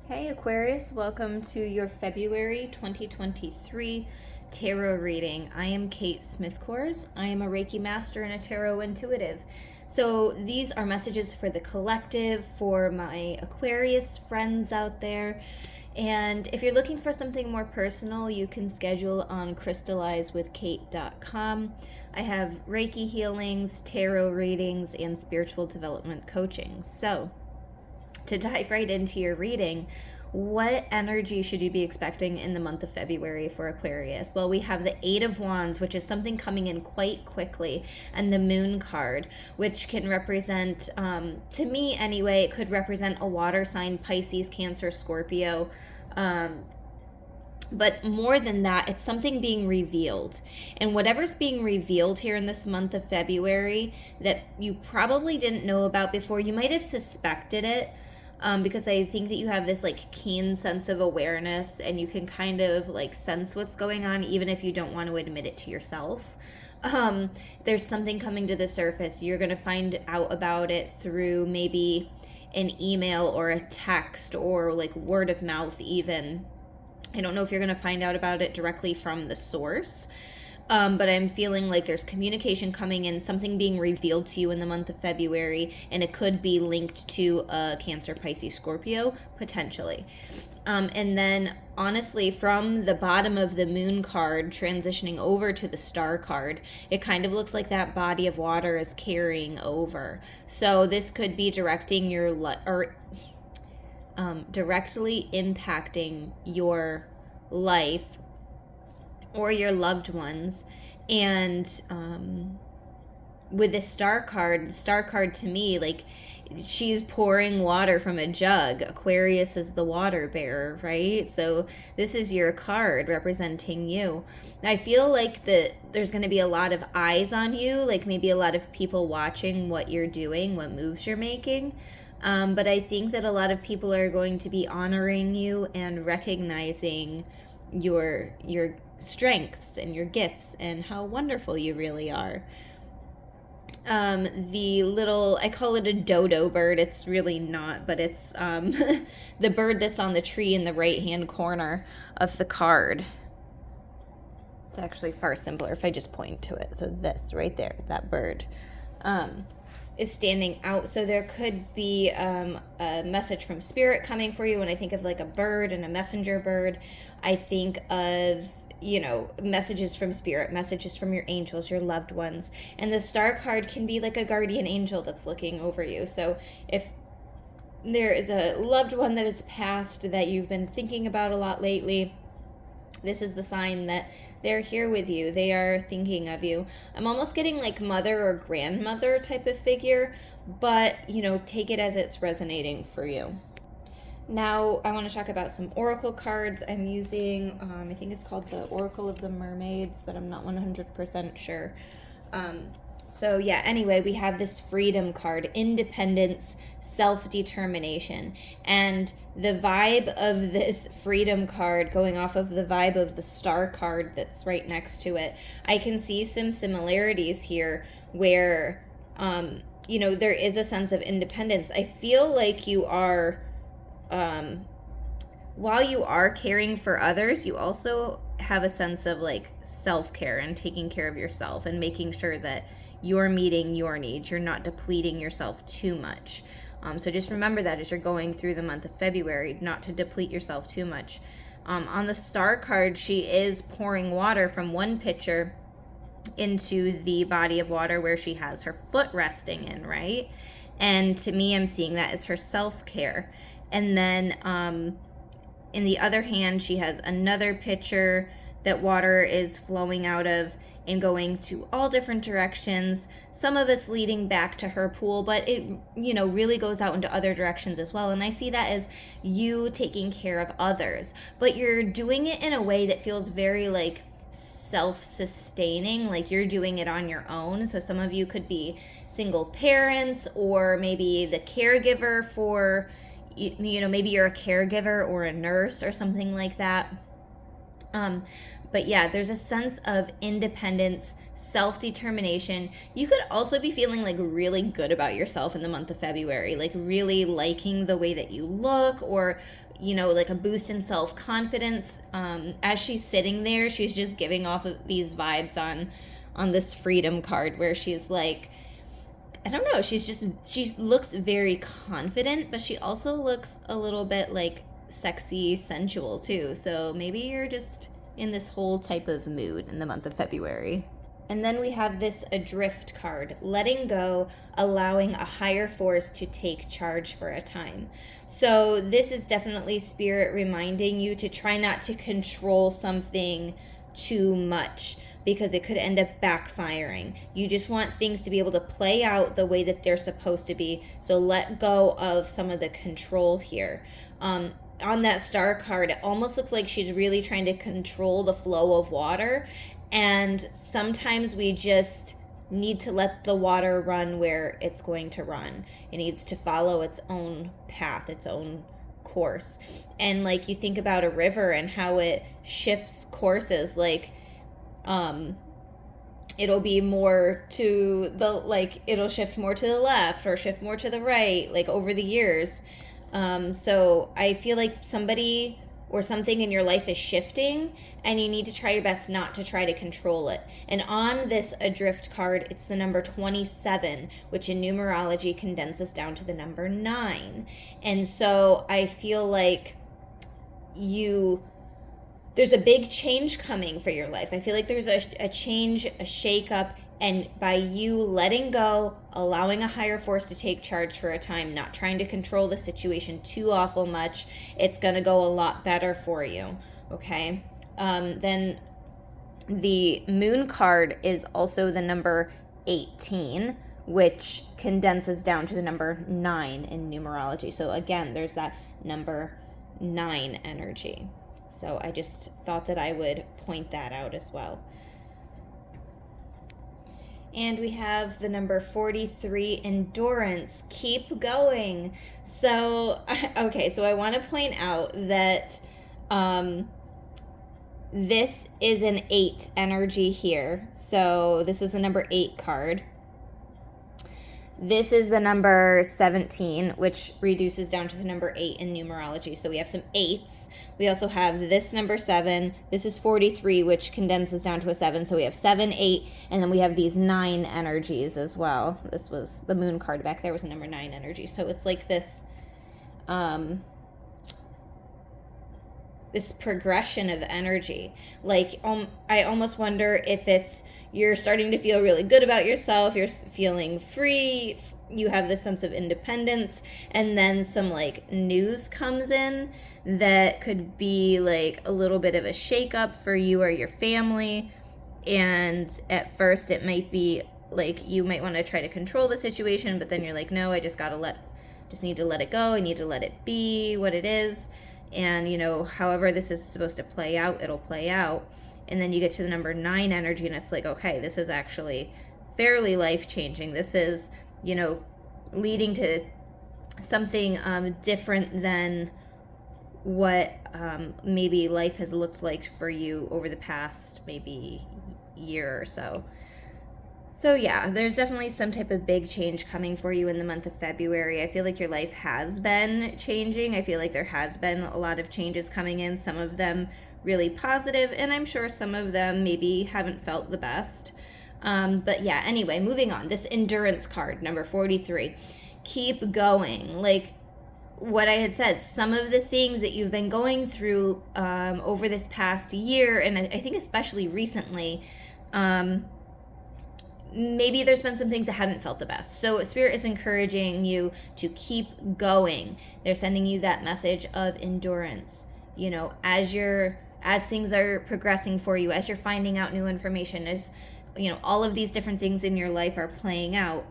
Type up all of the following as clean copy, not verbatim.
Hey Aquarius, welcome to your February 2023 tarot reading. I am Kate Smithkors. I am a Reiki master and a tarot intuitive. So these are messages for the collective, for my Aquarius friends out there. And if you're looking for something more personal, you can schedule on crystallizewithkate.com. I have Reiki healings, tarot readings, and spiritual development coaching. So to dive right into your reading, what energy should you be expecting in the month of February for Aquarius? Well, we have the Eight of Wands, which is something coming in quite quickly, and the Moon card, which can represent, to me anyway, it could represent a water sign, Pisces, Cancer, Scorpio. But more than that, it's something being revealed. And whatever's being revealed here in this month of February that you probably didn't know about before, you might have suspected it. Because I think that you have this like keen sense of awareness and you can kind of like sense what's going on even if you don't want to admit it to yourself. There's something coming to the surface. You're going to find out about it through maybe an email or a text or like word of mouth even. I don't know if you're going to find out about it directly from the source. But I'm feeling like there's communication coming in, something being revealed to you in the month of February, and it could be linked to a Cancer, Pisces, Scorpio, potentially. And then, honestly, from the bottom of the Moon card, transitioning over to the Star card, it kind of looks like that body of water is carrying over. So this could be directing your, directly impacting your life or your loved ones. And with the star card to me, like, she's pouring water from a jug. Aquarius is the water bearer, right? So this is your card representing you. I feel like there's going to be a lot of eyes on you, like maybe a lot of people watching what you're doing, what moves you're making. But I think that a lot of people are going to be honoring you and recognizing your strengths and your gifts and how wonderful you really are. The little, I call it a dodo bird. It's really not, but it's the bird that's on the tree in the right hand corner of the card. It's actually far simpler if I just point to it. So this right there, that bird is standing out. So there could be a message from spirit coming for you. When I think of like a bird and a messenger bird, I think of, messages from spirit, messages from your angels, your loved ones. And the star card can be like a guardian angel that's looking over you. So if there is a loved one that has passed that you've been thinking about a lot lately, this is the sign that they're here with you. They are thinking of you. I'm almost getting like mother or grandmother type of figure, but, take it as it's resonating for you. Now, I want to talk about some oracle cards. I'm using, I think it's called the Oracle of the Mermaids, but I'm not 100% sure. Anyway, we have this freedom card, independence, self-determination. And the vibe of this freedom card, going off of the vibe of the star card that's right next to it, I can see some similarities here where, there is a sense of independence. I feel like you are, while you are caring for others, you also have a sense of like self-care and taking care of yourself and making sure that you're meeting your needs. You're not depleting yourself too much. So just remember that as you're going through the month of February, not to deplete yourself too much. On the star card, she is pouring water from one pitcher into the body of water where she has her foot resting in, right? And to me, I'm seeing that as her self-care. And then in the other hand, she has another pitcher that water is flowing out of and going to all different directions. Some of it's leading back to her pool, but it, really goes out into other directions as well. And I see that as you taking care of others, but you're doing it in a way that feels very like self-sustaining, like you're doing it on your own. So some of you could be single parents, or maybe the caregiver for, maybe you're a caregiver or a nurse or something like that. But yeah, there's a sense of independence, self-determination. You could also be feeling like really good about yourself in the month of February, like really liking the way that you look, or like a boost in self-confidence. As she's sitting there, she's just giving off of these vibes on this freedom card where she's like, I don't know, she looks very confident, but she also looks a little bit like sexy, sensual too. So maybe you're just in this whole type of mood in the month of February. And then we have this Adrift card, letting go, allowing a higher force to take charge for a time. So this is definitely Spirit reminding you to try not to control something too much, because it could end up backfiring. You just want things to be able to play out the way that they're supposed to be. So let go of some of the control here. On that Star card, it almost looks like she's really trying to control the flow of water. And sometimes we just need to let the water run where it's going to run. It needs to follow its own path, its own course. And like you think about a river and how it shifts courses, like it'll be more to the, like it'll shift more to the left or shift more to the right, like over the years. So I feel like somebody or something in your life is shifting, and you need to try your best not to try to control it. And on this Adrift card, it's the number 27, which in numerology condenses down to the number 9. And so I feel like there's a big change coming for your life. I feel like there's a change, a shake-up, and by you letting go, allowing a higher force to take charge for a time, not trying to control the situation too awful much, it's going to go a lot better for you, okay? Then the Moon card is also the number 18, which condenses down to the number 9 in numerology. So again, there's that number 9 energy. So I just thought that I would point that out as well. And we have the number 43, endurance. Keep going. So, okay, so I want to point out that this is an 8 energy here. So this is the number 8 card. This is the number 17, which reduces down to the number 8 in numerology. So we have some 8s. We also have this number 7. This is 43, which condenses down to a 7. So we have 7, 8, and then we have these 9 energies as well. This was the Moon card back there was a number 9 energy. So it's like this this progression of energy. Like I almost wonder if it's you're starting to feel really good about yourself, you're feeling free, you have this sense of independence, and then some like news comes in that could be like a little bit of a shakeup for you or your family. And at first it might be like you might want to try to control the situation, but then you're like, no, I just need to let it go. I need to let it be what it is. And however this is supposed to play out, it'll play out. And then you get to the number 9 energy, and it's like, okay, this is actually fairly life-changing. This is, leading to something different than what maybe life has looked like for you over the past maybe year or so. So yeah, there's definitely some type of big change coming for you in the month of February. I feel like your life has been changing. I feel like there has been a lot of changes coming in, some of them really positive, and I'm sure some of them maybe haven't felt the best. But yeah, anyway, moving on. This endurance card, number 43. Keep going. Like what I had said, some of the things that you've been going through over this past year, and I think especially recently, maybe there's been some things that haven't felt the best. So Spirit is encouraging you to keep going. They're sending you that message of endurance. As things are progressing for you, as you're finding out new information, as all of these different things in your life are playing out,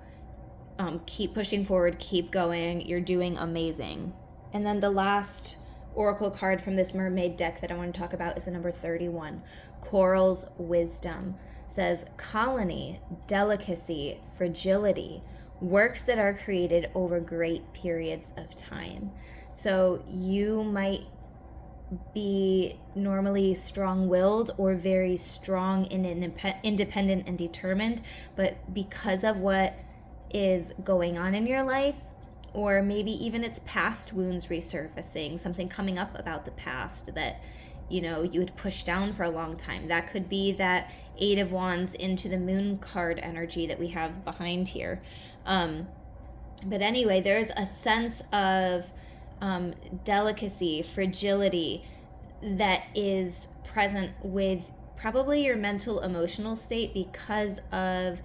keep pushing forward, keep going. You're doing amazing. And then the last oracle card from this mermaid deck that I want to talk about is the number 31, Coral's Wisdom. Says colony, delicacy, fragility, works that are created over great periods of time. So you might be normally strong-willed or very strong and independent and determined, but because of what is going on in your life, or maybe even it's past wounds resurfacing, something coming up about the past that, you know, you had pushed down for a long time. That could be that Eight of Wands into the Moon card energy that we have behind here. But anyway, there's a sense of delicacy, fragility that is present with probably your mental emotional state, because of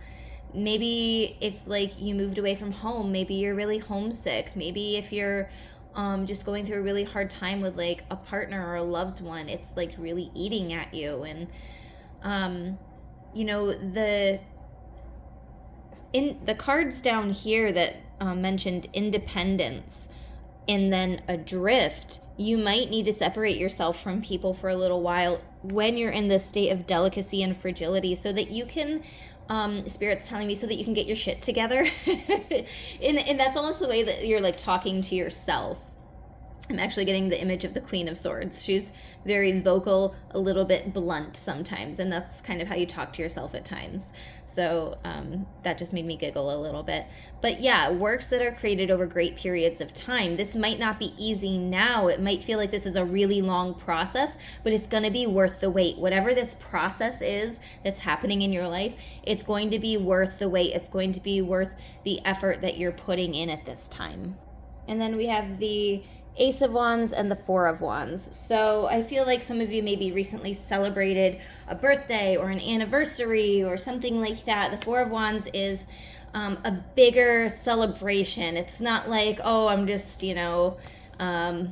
maybe if like you moved away from home, maybe you're really homesick, maybe if you're just going through a really hard time with like a partner or a loved one, it's like really eating at you. And you know, the cards down here that mentioned independence and then adrift, you might need to separate yourself from people for a little while when you're in this state of delicacy and fragility, so that you can Spirit's telling me, so that you can get your shit together. and that's almost the way that you're like talking to yourself. I'm actually getting the image of the Queen of Swords. She's very vocal, a little bit blunt sometimes, and that's kind of how you talk to yourself at times. So that just made me giggle a little bit. But yeah, works that are created over great periods of time. This might not be easy now. It might feel like this is a really long process, but it's going to be worth the wait. Whatever this process is that's happening in your life, it's going to be worth the wait. It's going to be worth the effort that you're putting in at this time. And then we have the Ace of Wands and the Four of Wands. So I feel like some of you maybe recently celebrated a birthday or an anniversary or something like that. The Four of Wands is a bigger celebration. It's not like, oh, I'm just, you know, I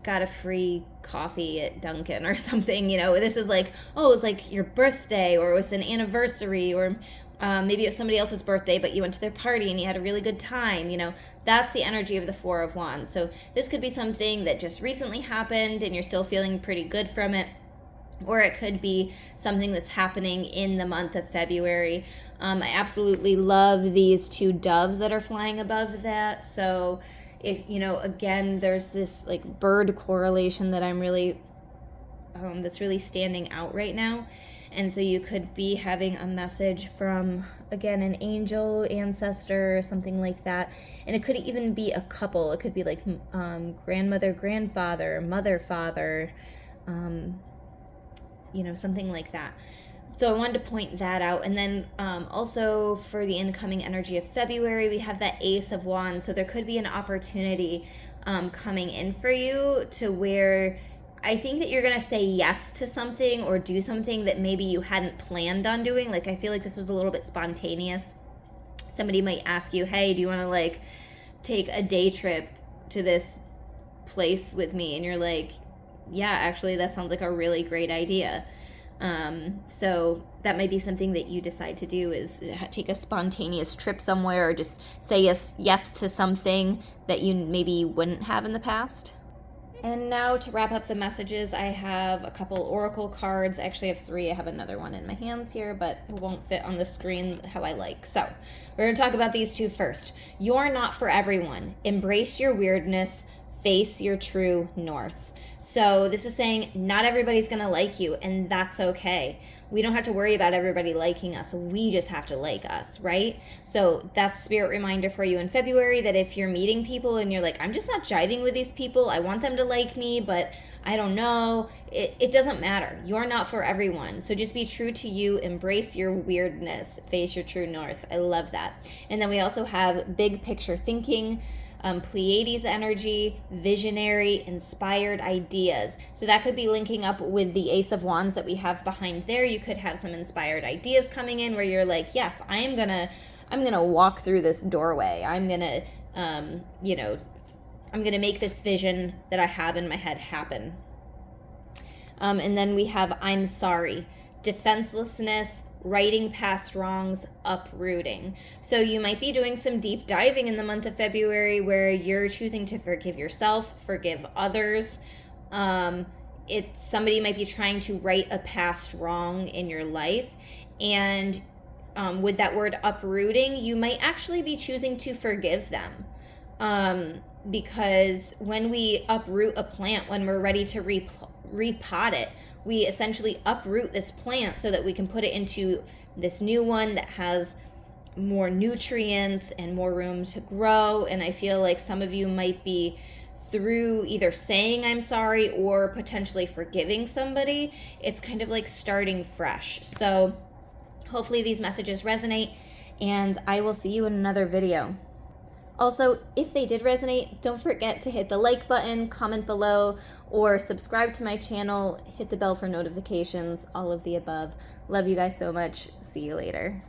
got a free coffee at Dunkin' or something, you know. This is like, oh, it was like your birthday, or it was an anniversary, or maybe it was somebody else's birthday, but you went to their party and you had a really good time, you know. That's the energy of the Four of Wands. So this could be something that just recently happened and you're still feeling pretty good from it. Or it could be something that's happening in the month of February. I absolutely love these two doves that are flying above that. So if, you know, again, there's this like bird correlation that I'm really, that's really standing out right now. And so you could be having a message from, again, an angel, ancestor, or something like that. And it could even be a couple. It could be like grandmother, grandfather, mother, father, you know, something like that. So I wanted to point that out. And then also for the incoming energy of February, we have that Ace of Wands. So there could be an opportunity coming in for you to where I think that you're going to say yes to something or do something that maybe you hadn't planned on doing. Like, I feel like this was a little bit spontaneous. Somebody might ask you, hey, do you want to, like, take a day trip to this place with me? And you're like, yeah, actually, that sounds like a really great idea. So that might be something that you decide to do, is take a spontaneous trip somewhere, or just say yes to something that you maybe wouldn't have in the past. And now to wrap up the messages, I have a couple oracle cards. I actually have 3. I have another one in my hands here, but it won't fit on the screen how I like. So we're going to talk about these 2 first. You're not for everyone. Embrace your weirdness. Face your true north. So this is saying not everybody's going to like you, and that's okay. We don't have to worry about everybody liking us. We just have to like us, right? So that's spirit reminder for you in February, that if you're meeting people and you're like, I'm just not jiving with these people, I want them to like me, but I don't know. It doesn't matter. You're not for everyone. So just be true to you. Embrace your weirdness. Face your true north. I love that. And then we also have big picture thinking, Pleiades energy, visionary, inspired ideas. So that could be linking up with the Ace of Wands that we have behind there. You could have some inspired ideas coming in where you're like, yes, I'm gonna walk through this doorway. I'm gonna make this vision that I have in my head happen. And then we have I'm sorry, defenselessness, righting past wrongs, uprooting. So you might be doing some deep diving in the month of February where you're choosing to forgive yourself, forgive others. Somebody might be trying to right a past wrong in your life. And with that word uprooting, you might actually be choosing to forgive them. Because when we uproot a plant, when we're ready to repot it, we essentially uproot this plant so that we can put it into this new one that has more nutrients and more room to grow. And I feel like some of you might be through either saying I'm sorry or potentially forgiving somebody. It's kind of like starting fresh. So hopefully these messages resonate, and I will see you in another video. Also, if they did resonate, don't forget to hit the like button, comment below, or subscribe to my channel, hit the bell for notifications, all of the above. Love you guys so much. See you later.